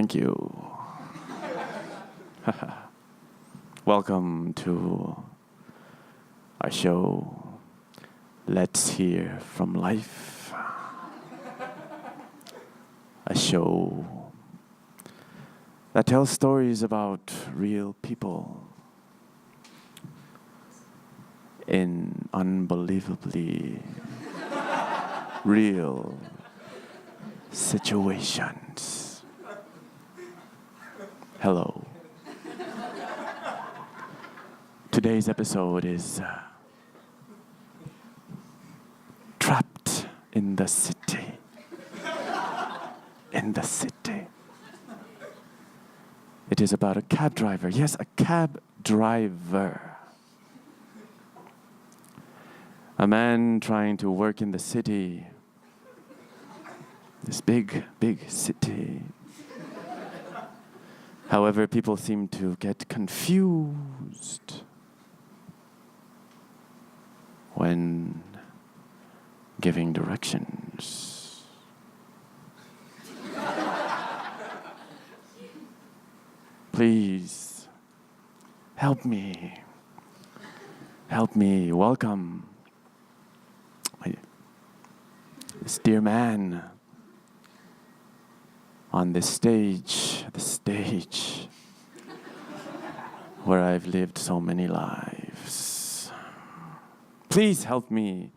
Thank you. Welcome to our show, Let's Hear from Life. A show that tells stories about real people in unbelievably real situations. Hello. Today's episode is Trapped in the City. In the city. It is about a cab driver. Yes, a cab driver. A man trying to work in the city. This big, big city. However, people seem to get confused when giving directions. Please, help me. Help me welcome this dear man on this stage, the stage where I've lived so many lives. Please help me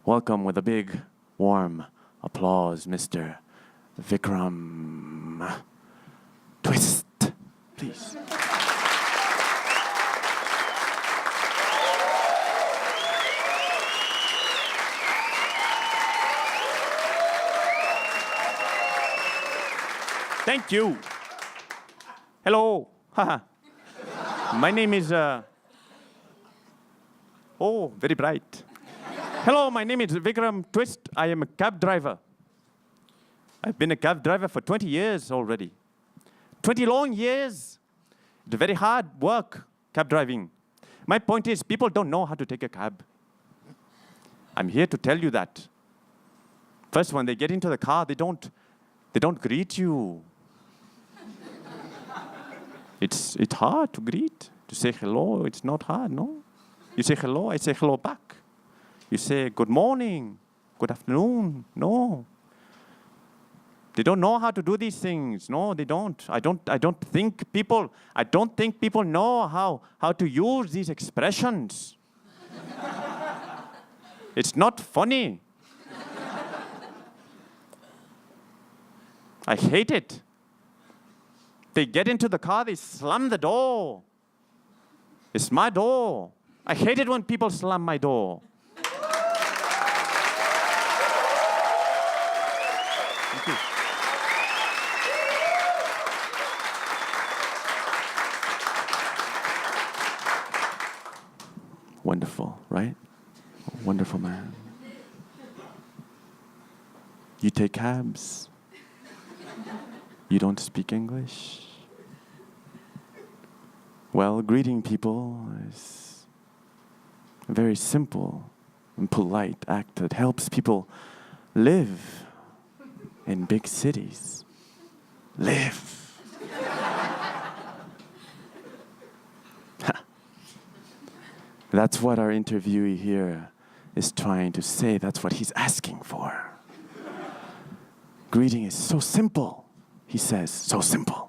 welcome with a big, warm applause, Mr. Vikram Twist, please. Thank you. Hello. My name is... Oh, very bright. Hello, my name is Vikram Twist. I am a cab driver. I've been a cab driver for 20 years already. 20 long years. It's very hard work, cab driving. My point is, people don't know how to take a cab. I'm here to tell you that. First, when they get into the car, they don't greet you. It's hard to greet, to say hello. It's not hard, no? You say hello, I say hello back. You say good morning, good afternoon. No. They don't know how to do these things. No, they don't. I don't think people know how to use these expressions. It's not funny. I hate it. They get into the car, they slam the door. It's my door. I hate it when people slam my door. Thank you. Wonderful, right? Wonderful man. You take cabs. You don't speak English? Well, greeting people is a very simple and polite act that helps people live in big cities. Live. That's what our interviewee here is trying to say. That's what he's asking for. Greeting is so simple, he says, so simple.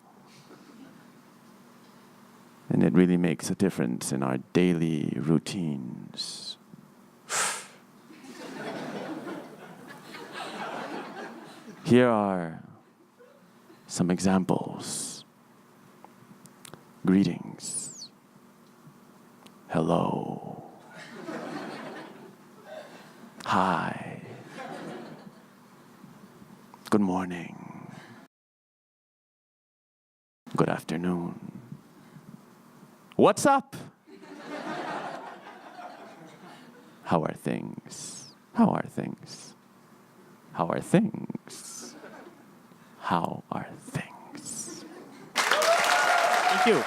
And it really makes a difference in our daily routines. Here are some examples. Greetings. Hello. Hi. Good morning. Good afternoon. What's up? How are things? How are things? How are things? How are things? Thank you.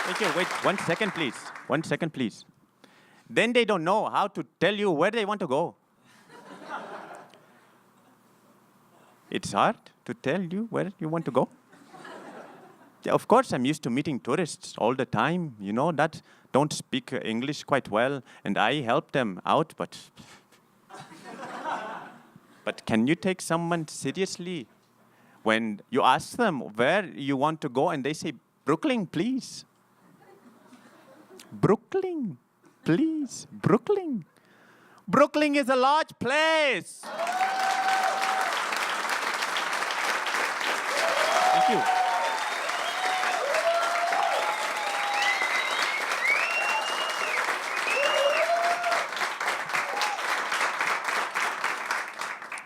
Thank you. Wait, 1 second, please. 1 second, please. Then they don't know how to tell you where they want to go. It's hard to tell you where you want to go. Yeah, of course, I'm used to meeting tourists all the time, that don't speak English quite well, and I help them out, but can you take someone seriously when you ask them where you want to go and they say, Brooklyn, please. Brooklyn, please, Brooklyn. Brooklyn is a large place. Thank you.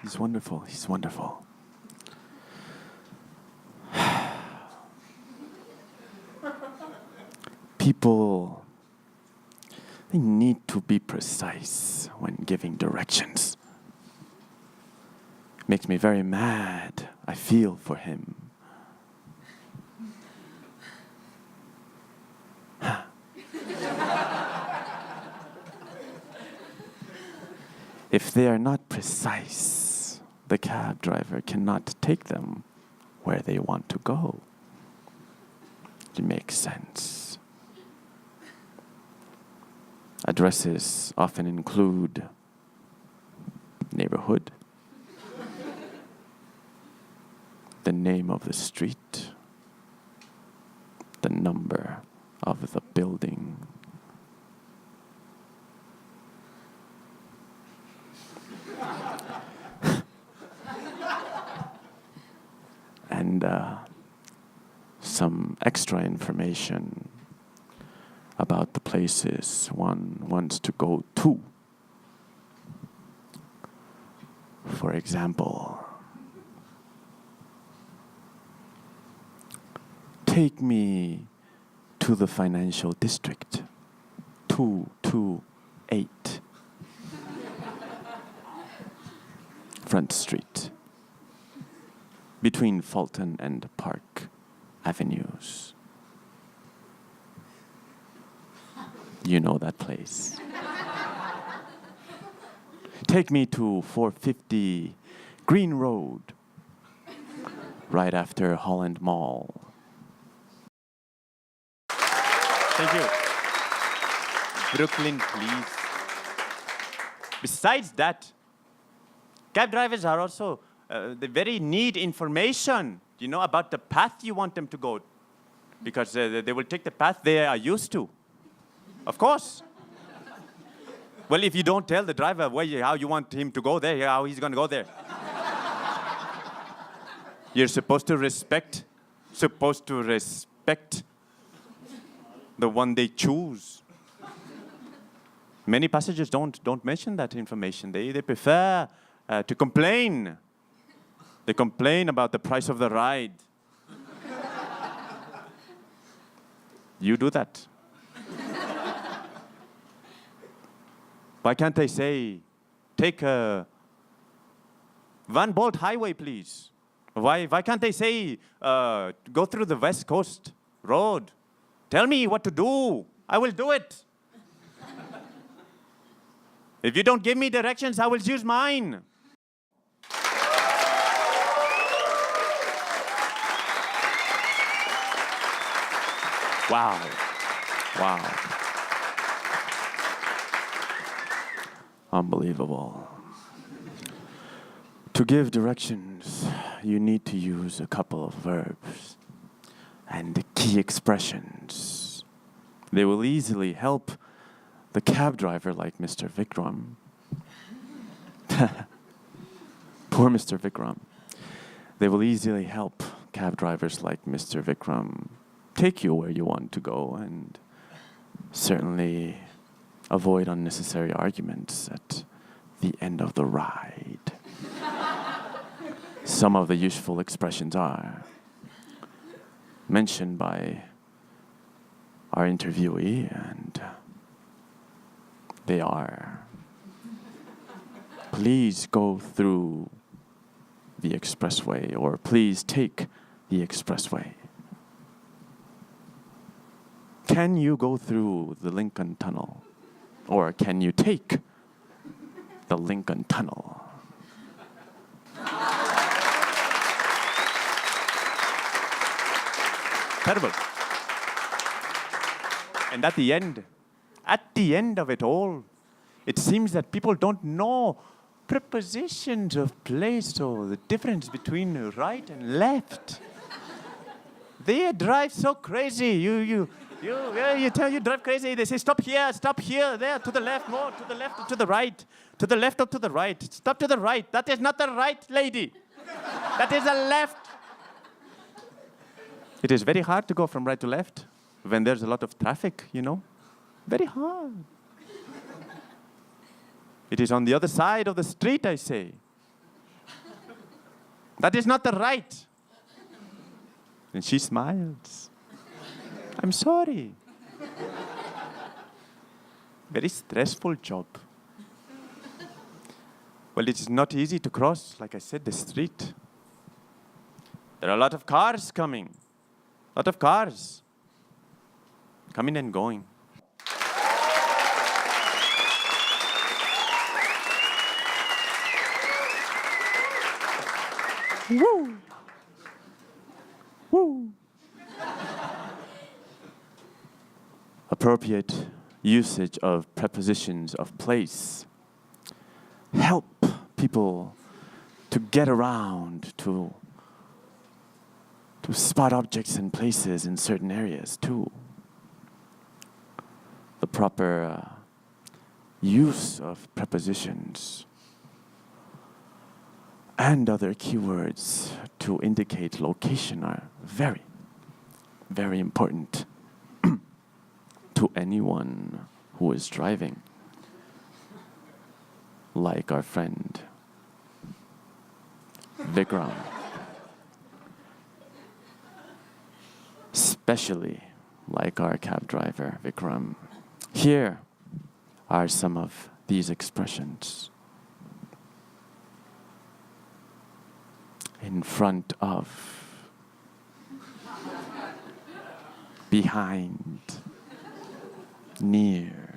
He's wonderful. He's wonderful. People, they need to be precise when giving directions. It makes me very mad. I feel for him. If they are not precise, the cab driver cannot take them where they want to go. It makes sense. Addresses often include neighborhood, the name of the street, the number of the building. And some extra information about the places one wants to go to. For example, take me to the financial district, 228 Front Street, between Fulton and Park Avenues. You know that place. Take me to 450 Green Road, right after Holland Mall. Thank you. Brooklyn, please. Besides that, cab drivers are also, they very need information, about the path you want them to go. Because they will take the path they are used to. Of course. Well, if you don't tell the driver how you want him to go there, how he's going to go there. You're supposed to respect the one they choose. Many passengers don't mention that information. They prefer to complain. They complain about the price of the ride. You do that. Why can't they say, take Van Bolt Highway, please? Why can't they say, go through the West Coast Road? Tell me what to do. I will do it. If you don't give me directions, I will use mine. Wow. Wow. Unbelievable. To give directions, you need to use a couple of verbs and key expressions. They will easily help the cab driver like Mr. Vikram. Poor Mr. Vikram. They will easily help cab drivers like Mr. Vikram take you where you want to go and certainly avoid unnecessary arguments at the end of the ride. Some of the useful expressions are mentioned by our interviewee, and they are, please go through the expressway, or please take the expressway. Can you go through the Lincoln Tunnel? Or can you take the Lincoln Tunnel? Terrible. And at the end of it all, it seems that people don't know prepositions of place or the difference between right and left. They drive so crazy. You drive crazy. They say, stop here, there, to the left, more, to the left or to the right. To the left or to the right. Stop to the right. That is not the right, lady. That is the left. It is very hard to go from right to left when there's a lot of traffic, Very hard. It is on the other side of the street, I say. That is not the right. And she smiles. I'm sorry. Very stressful job. Well, it is not easy to cross, like I said, the street. There are a lot of cars coming. A lot of cars coming and going. Woo! Woo! Appropriate usage of prepositions of place help people to get around, to spot objects and places in certain areas too. The proper use of prepositions and other keywords to indicate location are very, very important to anyone who is driving, like our friend Vikram. Especially like our cab driver, Vikram. Here are some of these expressions. In front of, behind, near,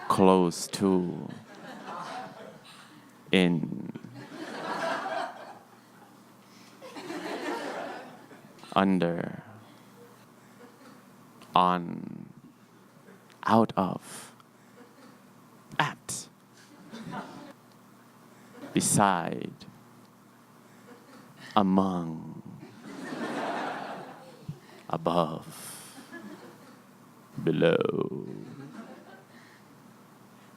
close to, in, under, on, out of, at, beside, among, above, below,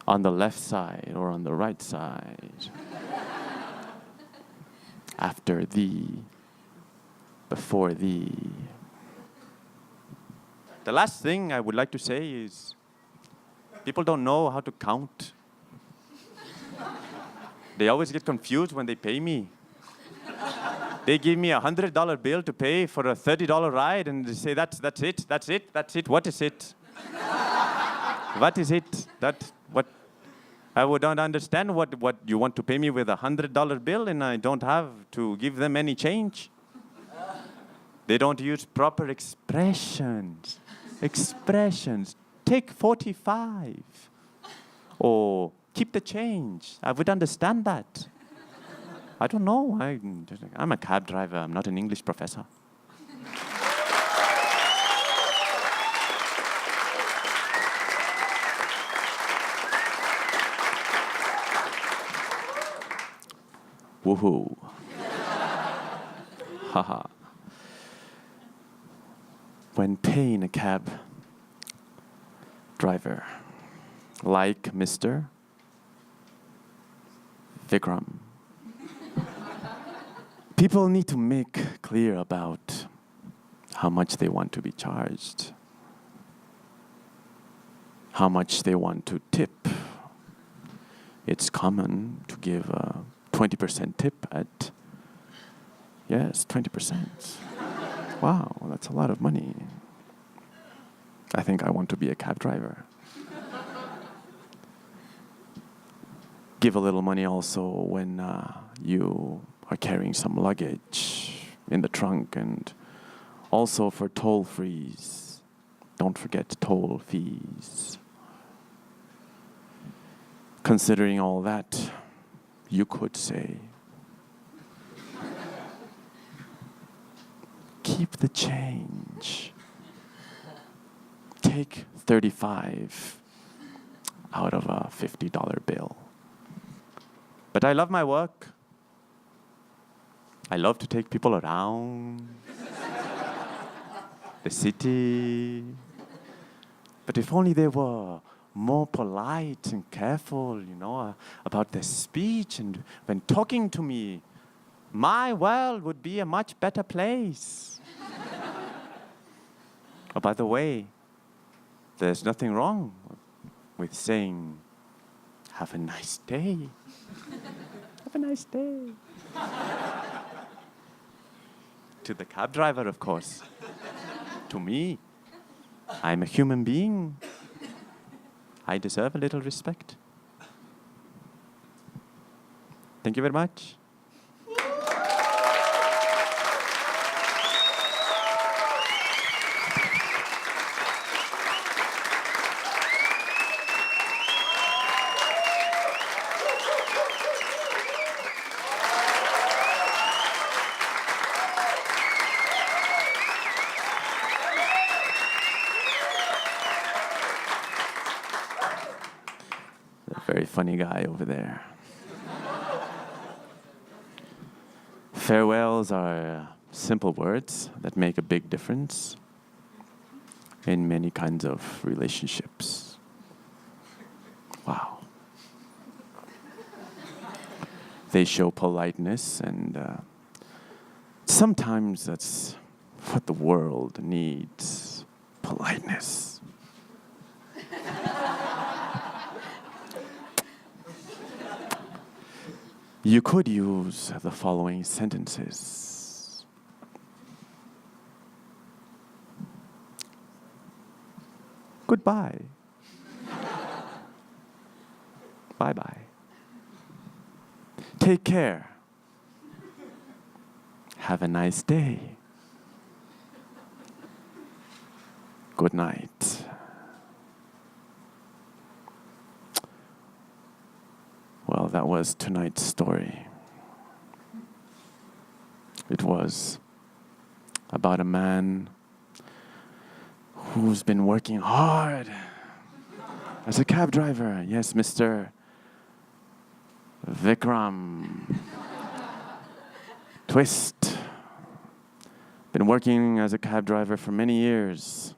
on the left side or on the right side, after thee, before thee. The last thing I would like to say is people don't know how to count. They always get confused when they pay me. They give me a $100 bill to pay for a $30 ride, and they say, that's it. What is it? What is it? What? I would not understand what you want to pay me with a $100 bill, and I don't have to give them any change. They don't use proper expressions. Take 45. Or keep the change. I would understand that. I don't know. I'm a cab driver. I'm not an English professor. Woohoo. Haha. When paying a cab driver, like Mr. Vikram, people need to make clear about how much they want to be charged, how much they want to tip. It's common to give a 20% tip at, 20%. Wow, that's a lot of money. I think I want to be a cab driver. Give a little money also when you are carrying some luggage in the trunk, and also for toll fees. Don't forget toll fees. Considering all that, you could say, keep the change. Take 35 out of a $50 bill. But I love my work. I love to take people around the city. But if only they were more polite and careful, about their speech and when talking to me, my world would be a much better place. Oh, by the way, there's nothing wrong with saying, have a nice day. Have a nice day. To the cab driver, of course. To me. I'm a human being. I deserve a little respect. Thank you very much. Very funny guy over there. Farewells are simple words that make a big difference in many kinds of relationships. Wow. They show politeness, and sometimes that's what the world needs, politeness. You could use the following sentences. Goodbye. Bye-bye. Take care. Have a nice day. Good night. Well, that was tonight's story. It was about a man who's been working hard as a cab driver. Yes, Mr. Vikram. Twist. Been working as a cab driver for many years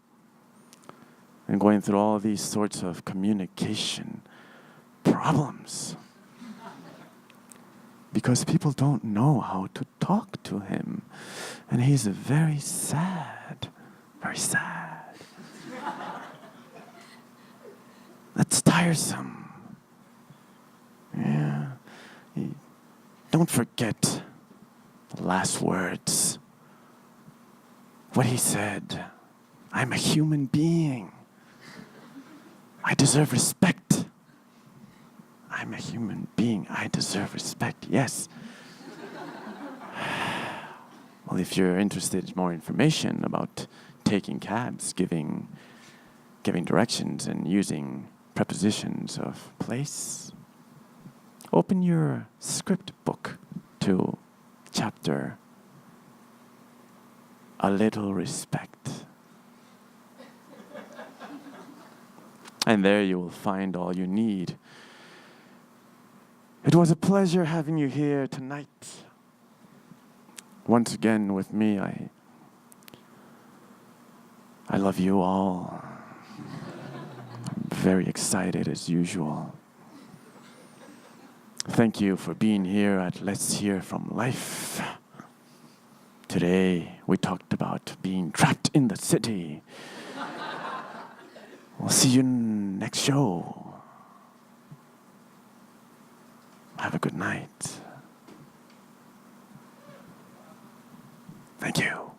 and going through all these sorts of communication problems. Because people don't know how to talk to him. And he's very sad. Very sad. That's tiresome. Yeah. Don't forget the last words. What he said. I'm a human being. I deserve respect. I'm a human being. I deserve respect. Yes. Well, if you're interested in more information about taking cabs, giving directions and using prepositions of place, open your script book to chapter A Little Respect. And there you will find all you need. It was a pleasure having you here tonight. Once again with me, I love you all. I'm very excited as usual. Thank you for being here at Let's Hear from Life. Today, we talked about being trapped in the city. We'll see you next show. Have a good night. Thank you.